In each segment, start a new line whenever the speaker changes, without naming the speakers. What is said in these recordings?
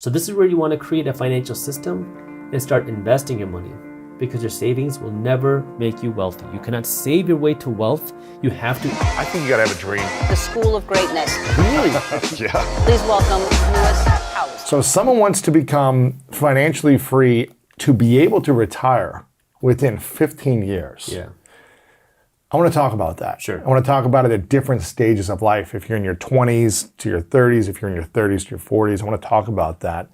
So this is where you want to create a financial system and start investing your money, because your savings will never make you wealthy. You cannot save your way to wealth. You have to.
I think you gotta have a dream.
The School of Greatness.
Really?
Yeah.
Please welcome Lewis House.
So if someone wants to become financially free to be able to retire within 15 years.
Yeah.
I want to talk about that.
Sure.
I want to talk about it at different stages of life. If you're in your 20s to your 30s, if you're in your 30s to your 40s, I want to talk about that.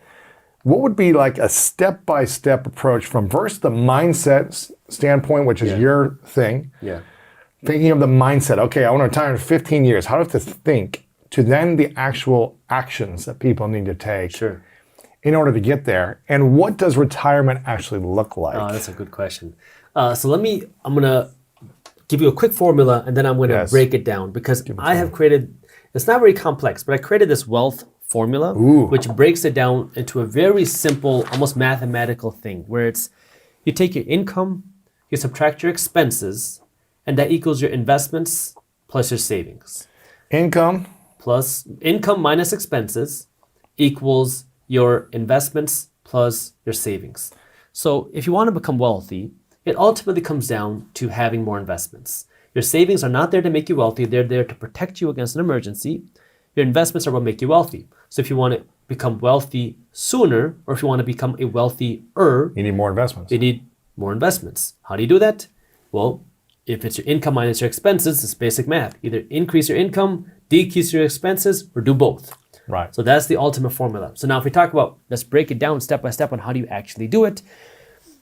What would be like a step-by-step approach from first the mindset standpoint, which is your thing.
Yeah.
Thinking of the mindset. Okay, I want to retire in 15 years. How do I have to think? To then the actual actions that people need to take
Sure.
in order to get there. And what does retirement actually look like?
Oh, that's a good question. I'm going to give you a quick formula, and then I'm going to break it down, because I have created, it's not very complex, but I created this wealth formula, which breaks it down into a very simple, almost mathematical thing, where it's, you take your income, you subtract your expenses, and that equals your investments plus your savings.
Income
Minus expenses equals your investments plus your savings. So if you want to become wealthy, it ultimately comes down to having more investments. Your savings are not there to make you wealthy. They're there to protect you against an emergency. Your investments are what make you wealthy. So if you want to become wealthy sooner, or if you want to become a wealthier,
you need more investments.
you need more investments. How do you do that? Well, if it's your income minus your expenses, it's basic math. Either increase your income, decrease your expenses, or do both.
Right.
So that's the ultimate formula. So now if we talk about, let's break it down step by step on how do you actually do it.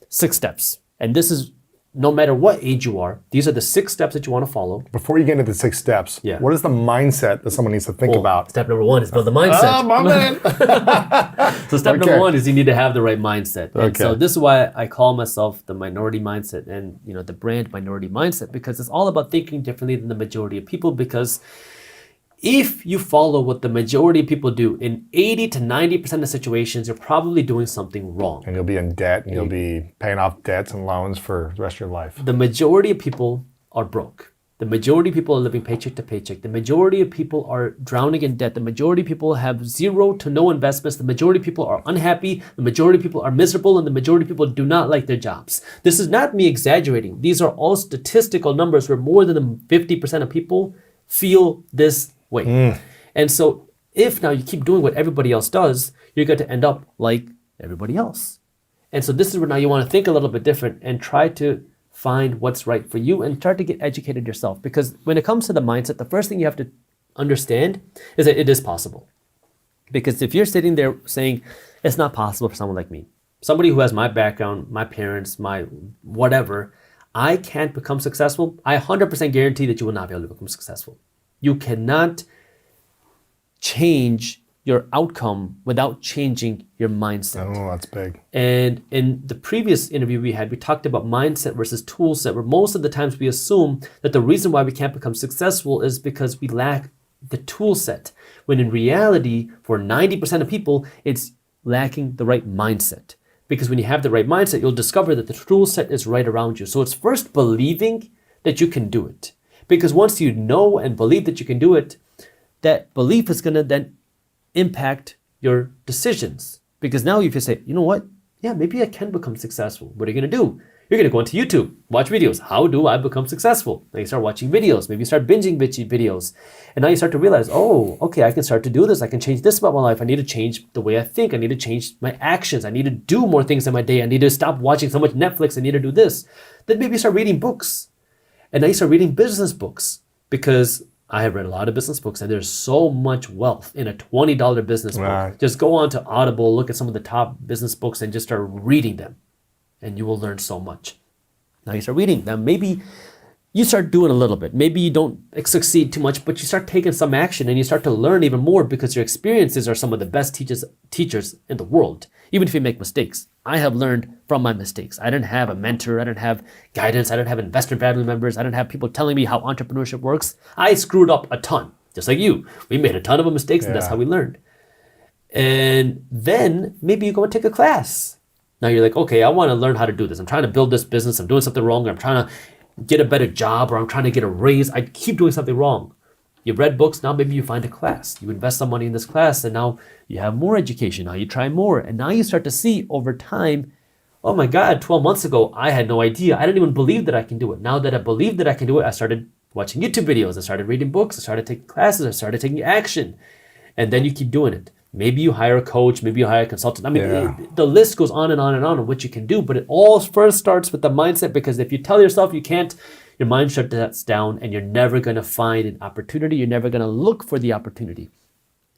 6 steps. And this is, no matter what age you are, these are the 6 steps that you want to follow.
Before you get into the 6 steps, what is the mindset that someone needs to think about?
Step number 1 is build the mindset.
Oh, my man.
So step number 1 is you need to have the right mindset. And
Okay.
so this is why I call myself the minority mindset, and the brand minority mindset, because it's all about thinking differently than the majority of people. Because if you follow what the majority of people do, in 80 to 90% of situations, you're probably doing something wrong.
And you'll be in debt, and you'll be paying off debts and loans for the rest of your life.
The majority of people are broke. The majority of people are living paycheck to paycheck. The majority of people are drowning in debt. The majority of people have 0 to no investments. The majority of people are unhappy. The majority of people are miserable. And the majority of people do not like their jobs. This is not me exaggerating. These are all statistical numbers where more than 50% of people feel this way. And so if now you keep doing what everybody else does, you're going to end up like everybody else. And so this is where now you want to think a little bit different and try to find what's right for you and start to get educated yourself. Because when it comes to the mindset, the first thing you have to understand is that it is possible. Because if you're sitting there saying, it's not possible for someone like me, somebody who has my background, my parents, my whatever, I can't become successful, I 100% guarantee that you will not be able to become successful. You cannot change your outcome without changing your mindset.
Oh, that's big.
And in the previous interview we had, we talked about mindset versus tool set, where most of the times we assume that the reason why we can't become successful is because we lack the tool set. When in reality, for 90% of people, it's lacking the right mindset. Because when you have the right mindset, you'll discover that the tool set is right around you. So it's first believing that you can do it. Because once you know and believe that you can do it, that belief is going to then impact your decisions. Because now if you say, you know what? Yeah, maybe I can become successful. What are you going to do? You're going to go into YouTube, watch videos. How do I become successful? Then you start watching videos. Maybe you start binging videos. And now you start to realize, oh, okay, I can start to do this. I can change this about my life. I need to change the way I think. I need to change my actions. I need to do more things in my day. I need to stop watching so much Netflix. I need to do this. Then maybe you start reading books. And now you start reading business books, because I have read a lot of business books, and there's so much wealth in a $20 business book. Just go on to Audible, look at some of the top business books, and just start reading them, and you will learn so much. Now you start reading them. Maybe you start doing a little bit. Maybe you don't succeed too much, but you start taking some action, and you start to learn even more, because your experiences are some of the best teachers in the world. Even if you make mistakes, I have learned from my mistakes. I didn't have a mentor. I didn't have guidance. I didn't have investor family members. I didn't have people telling me how entrepreneurship works. I screwed up a ton, just like you. We made a ton of mistakes, and that's how we learned. And then maybe you go and take a class. Now you're like, okay, I want to learn how to do this. I'm trying to build this business. I'm doing something wrong. I'm trying to get a better job, or I'm trying to get a raise. I keep doing something wrong. You've read books, now maybe you find a class. You invest some money in this class and now you have more education. Now you try more. And now you start to see over time, oh my God, 12 months ago, I had no idea. I didn't even believe that I can do it. Now that I believe that I can do it, I started watching YouTube videos. I started reading books. I started taking classes. I started taking action. And then you keep doing it. Maybe you hire a coach. Maybe you hire a consultant. I mean, the list goes on and on and on what you can do. But it all first starts with the mindset, because if you tell yourself you can't, your mind shuts down and you're never going to find an opportunity. You're never going to look for the opportunity.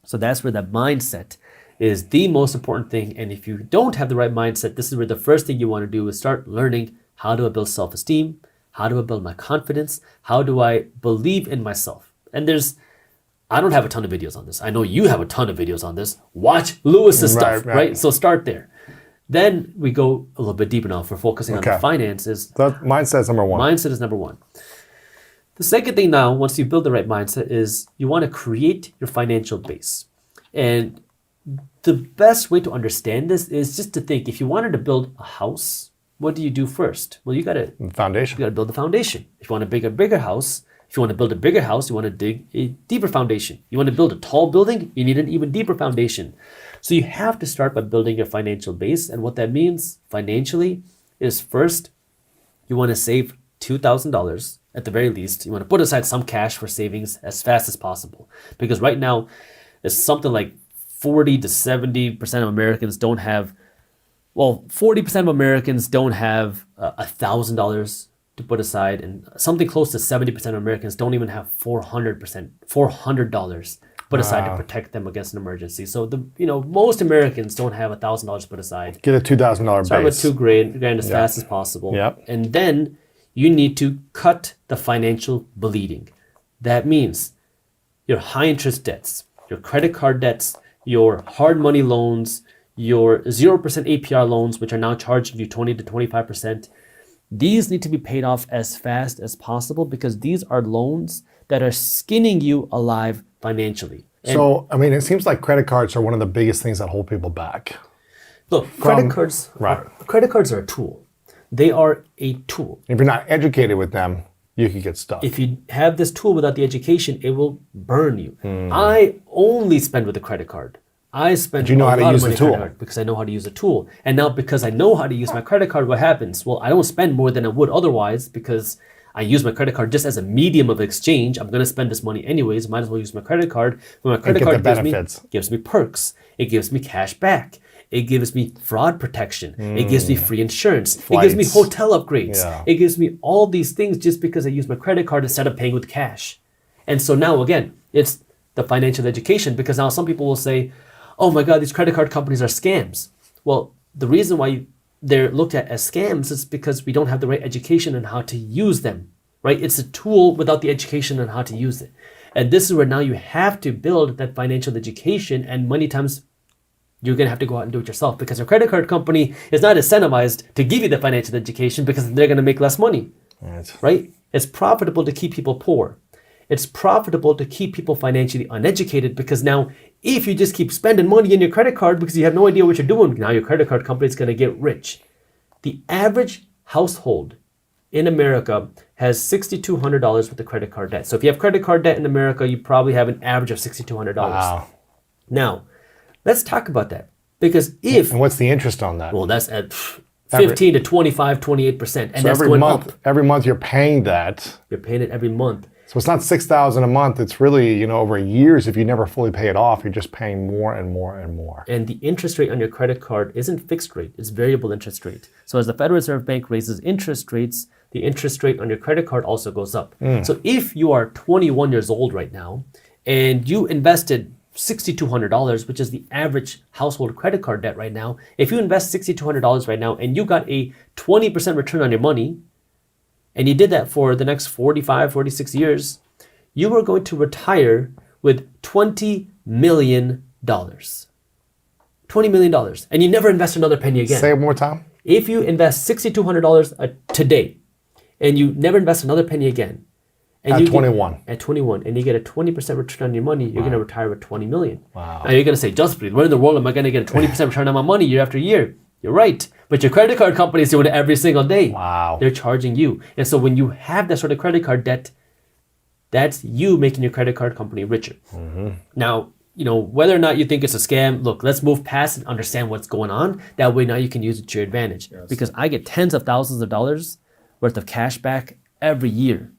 So that's where the mindset is the most important thing. And if you don't have the right mindset, this is where the first thing you want to do is start learning, how do I build self-esteem? How do I build my confidence? How do I believe in myself? And I don't have a ton of videos on this. I know you have a ton of videos on this. Watch Lewis's stuff, right? So start there. Then we go a little bit deeper now. If we're focusing on the finances.
That mindset is number one.
Mindset is number one. The second thing now, once you build the right mindset, is you want to create your financial base. And the best way to understand this is just to think, if you wanted to build a house, what do you do first? Well, you got to build the foundation. If you want to build a bigger house, if you want to build a bigger house, you want to dig a deeper foundation. You want to build a tall building, you need an even deeper foundation. So you have to start by building your financial base. And what that means financially is, first, you want to save $2,000 at the very least. You want to put aside some cash for savings as fast as possible. Because right now, it's something like 40 to 70% of Americans don't have, 40% of Americans don't have $1,000 to put aside, and something close to 70% of Americans don't even have $400 put aside to protect them against an emergency. So most Americans don't have $1,000 put aside.
Get a $2,000 base.
Start with $2,000 as fast as possible.
Yep.
And then you need to cut the financial bleeding. That means your high interest debts, your credit card debts, your hard money loans, your 0% APR loans, which are now charging you 20 to 25%. These need to be paid off as fast as possible, because these are loans that are skinning you alive financially.
So, it seems like credit cards are one of the biggest things that hold people back.
Look, credit cards are a tool. They are a tool.
If you're not educated with them, you could get stuck.
If you have this tool without the education, it will burn you. I only spend with a credit card. I spend
a lot of money on a credit
card because I know how to use the tool. And now because I know how to use my credit card, what happens? Well, I don't spend more than I would otherwise, because I use my credit card just as a medium of exchange. I'm going to spend this money anyways. Might as well use my credit card. When my credit card gives me perks. It gives me cash back. It gives me fraud protection. It gives me free insurance.
Flights.
It gives me hotel upgrades. Yeah. It gives me all these things just because I use my credit card instead of paying with cash. And so now, again, it's the financial education, because now some people will say, oh my God, these credit card companies are scams. Well, the reason why they're looked at as scams is because we don't have the right education on how to use them, right? It's a tool without the education on how to use it. And this is where now you have to build that financial education, and many times you're going to have to go out and do it yourself, because your credit card company is not incentivized to give you the financial education because they're going to make less money, right? It's profitable to keep people poor. It's profitable to keep people financially uneducated, because now if you just keep spending money in your credit card because you have no idea what you're doing, now your credit card company is going to get rich. The average household in America has $6,200 with the credit card debt. So if you have credit card debt in America, you probably have an average of $6,200.
Wow.
Now, let's talk about that. Because
And what's the interest on that?
Well, that's at 15 to 25, 28%. And
so
that's
every
going
month,
up.
Every month you're paying that.
You're paying it every month.
So it's not $6,000 a month. It's really, over years, if you never fully pay it off, you're just paying more and more and more.
And the interest rate on your credit card isn't fixed rate. It's variable interest rate. So as the Federal Reserve Bank raises interest rates, the interest rate on your credit card also goes up. So if you are 21 years old right now and you invested $6,200, which is the average household credit card debt right now, if you invest $6,200 right now and you got a 20% return on your money, and you did that for the next 45, 46 years, you are going to retire with $20 million. $20 million. And you never invest another penny again.
Say it one more time.
If you invest $6,200 today, and you never invest another penny again, and
at 21.
At 21, and you get a 20% return on your money, you're going to retire with $20 million.
Wow.
Now you're going to say, Jaspreet, where in the world am I going to get a 20% return on my money year after year? You're right. But your credit card company is doing it every single day.
Wow.
They're charging you. And so when you have that sort of credit card debt, That's you making your credit card company richer. Now, whether or not you think it's a scam, look, let's move past and understand what's going on. That way now you can use it to your advantage. Yes. Because I get tens of thousands of dollars worth of cash back every year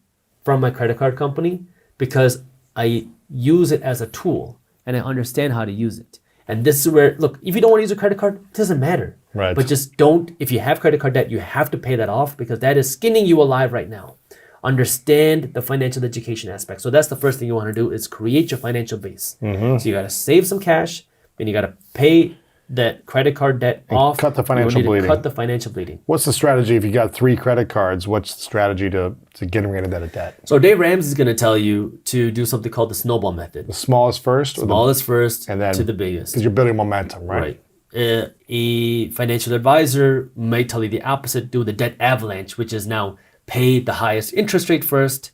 from my credit card company because I use it as a tool and I understand how to use it. And this is where, look, if you don't want to use a credit card, it doesn't matter.
Right.
But just don't, if you have credit card debt, you have to pay that off because that is skinning you alive right now. Understand the financial education aspect. So that's the first thing you want to do is create your financial base. So you got to save some cash, then you got to pay that credit card debt off.
Cut the financial bleeding.
Cut the financial bleeding.
What's the strategy if you got 3 credit cards? What's the strategy to getting rid of that debt?
So Dave Ramsey is going to tell you to do something called the snowball method.
The smallest first?
Smallest first
and then
to the biggest.
Because you're building momentum, right?
A financial advisor may tell you the opposite, do the debt avalanche, which is now pay the highest interest rate first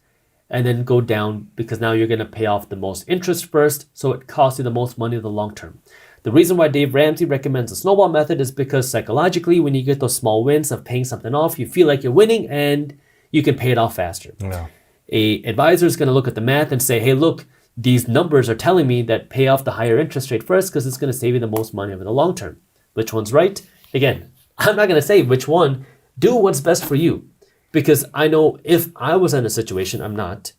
and then go down because now you're going to pay off the most interest first, so it costs you the most money in the long term. The reason why Dave Ramsey recommends the snowball method is because psychologically, when you get those small wins of paying something off, you feel like you're winning and you can pay it off faster.
Yeah.
A advisor is going to look at the math and say, hey, look, these numbers are telling me that pay off the higher interest rate first because it's going to save you the most money over the long term. Which one's right? Again, I'm not going to say which one. Do what's best for you. Because I know if I was in a situation, I'm not,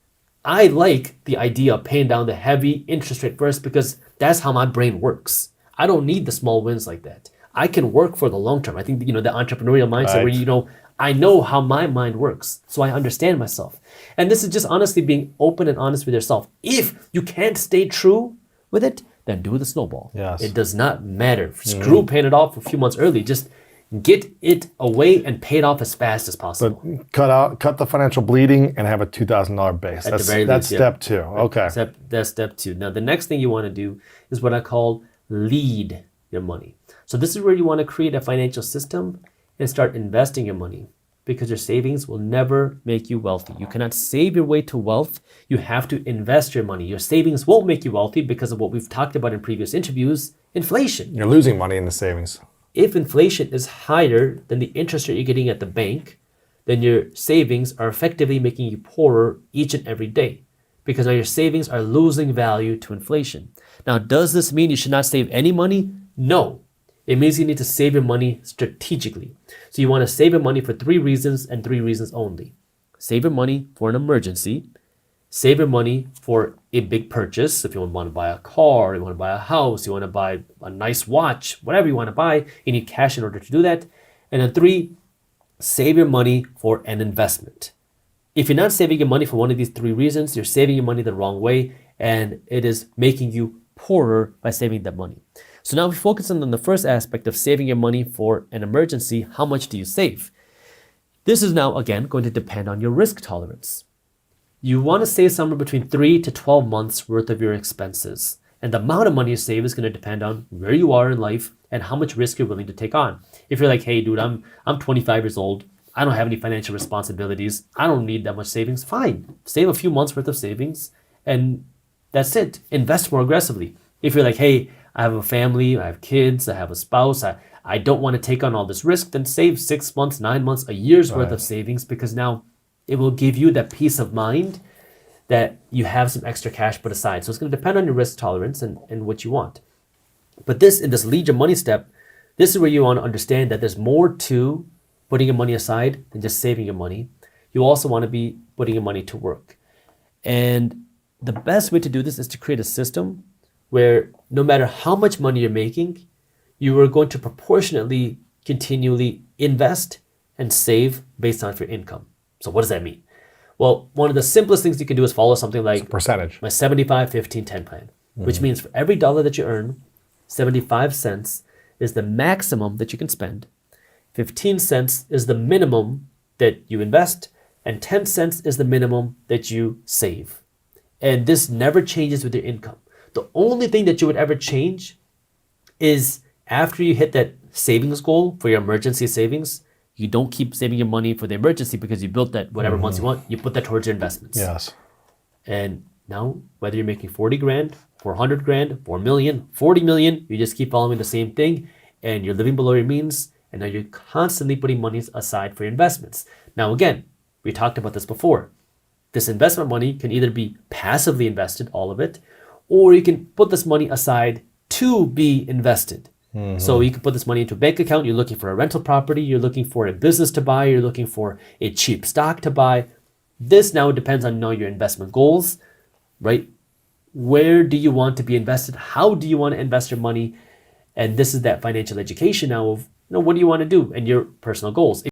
I like the idea of paying down the heavy interest rate first because that's how my brain works. I don't need the small wins like that. I can work for the long term. I think, the entrepreneurial mindset where, I know how my mind works. So I understand myself. And this is just honestly being open and honest with yourself. If you can't stay true with it, then do the snowball.
Yes.
It does not matter. Screw paying it off a few months early. Just get it away and pay it off as fast as possible.
But cut the financial bleeding and have a $2,000 base.
At the very
that's
least,
step 2. Okay.
That's step 2. Now, the next thing you want to do is what I call lead your money. So this is where you want to create a financial system and start investing your money because your savings will never make you wealthy. You cannot save your way to wealth. You have to invest your money. Your savings won't make you wealthy because of what we've talked about in previous interviews, inflation.
You're losing money in the savings.
If inflation is higher than the interest rate you're getting at the bank, then your savings are effectively making you poorer each and every day because now your savings are losing value to inflation. Now, does this mean you should not save any money? No. It means you need to save your money strategically. So you want to save your money for 3 reasons and 3 reasons only. Save your money for an emergency. Save your money for a big purchase. If you want to buy a car, you want to buy a house, you want to buy a nice watch, whatever you want to buy, you need cash in order to do that. And then 3, save your money for an investment. If you're not saving your money for one of these 3 reasons, you're saving your money the wrong way, and it is making you poorer by saving that money. So now we focus on the first aspect of saving your money for an emergency. How much do you save? This is now, again, going to depend on your risk tolerance. You want to save somewhere between 3 to 12 months worth of your expenses. And the amount of money you save is going to depend on where you are in life and how much risk you're willing to take on. If you're like, hey, dude, I'm 25 years old. I don't have any financial responsibilities. I don't need that much savings. Fine. Save a few months worth of savings and that's it. Invest more aggressively. If you're like, hey, I have a family, I have kids, I have a spouse, I don't want to take on all this risk, then save 6 months, 9 months, a year's worth of savings because now it will give you that peace of mind that you have some extra cash put aside. So it's going to depend on your risk tolerance and what you want. But in this lead your money step, this is where you want to understand that there's more to putting your money aside than just saving your money. You also want to be putting your money to work. And the best way to do this is to create a system where no matter how much money you're making, you are going to proportionately continually invest and save based on your income. So what does that mean? Well, one of the simplest things you can do is follow something like
percentage.
My 75, 15, 10 plan, which means for every dollar that you earn, 75 cents is the maximum that you can spend, 15 cents is the minimum that you invest, and 10 cents is the minimum that you save. And this never changes with your income. The only thing that you would ever change is after you hit that savings goal for your emergency savings, you don't keep saving your money for the emergency because you built that whatever months you want, you put that towards your investments.
Yes.
And now, whether you're making 40 grand, 400 grand, 4 million, 40 million, you just keep following the same thing and you're living below your means. And now you're constantly putting money aside for your investments. Now, again, we talked about this before. This investment money can either be passively invested, all of it, or you can put this money aside to be invested. So you can put this money into a bank account. You're looking for a rental property. You're looking for a business to buy. You're looking for a cheap stock to buy. This now depends on your investment goals, right? Where do you want to be invested? How do you want to invest your money? And this is that financial education now of what do you want to do and your personal goals.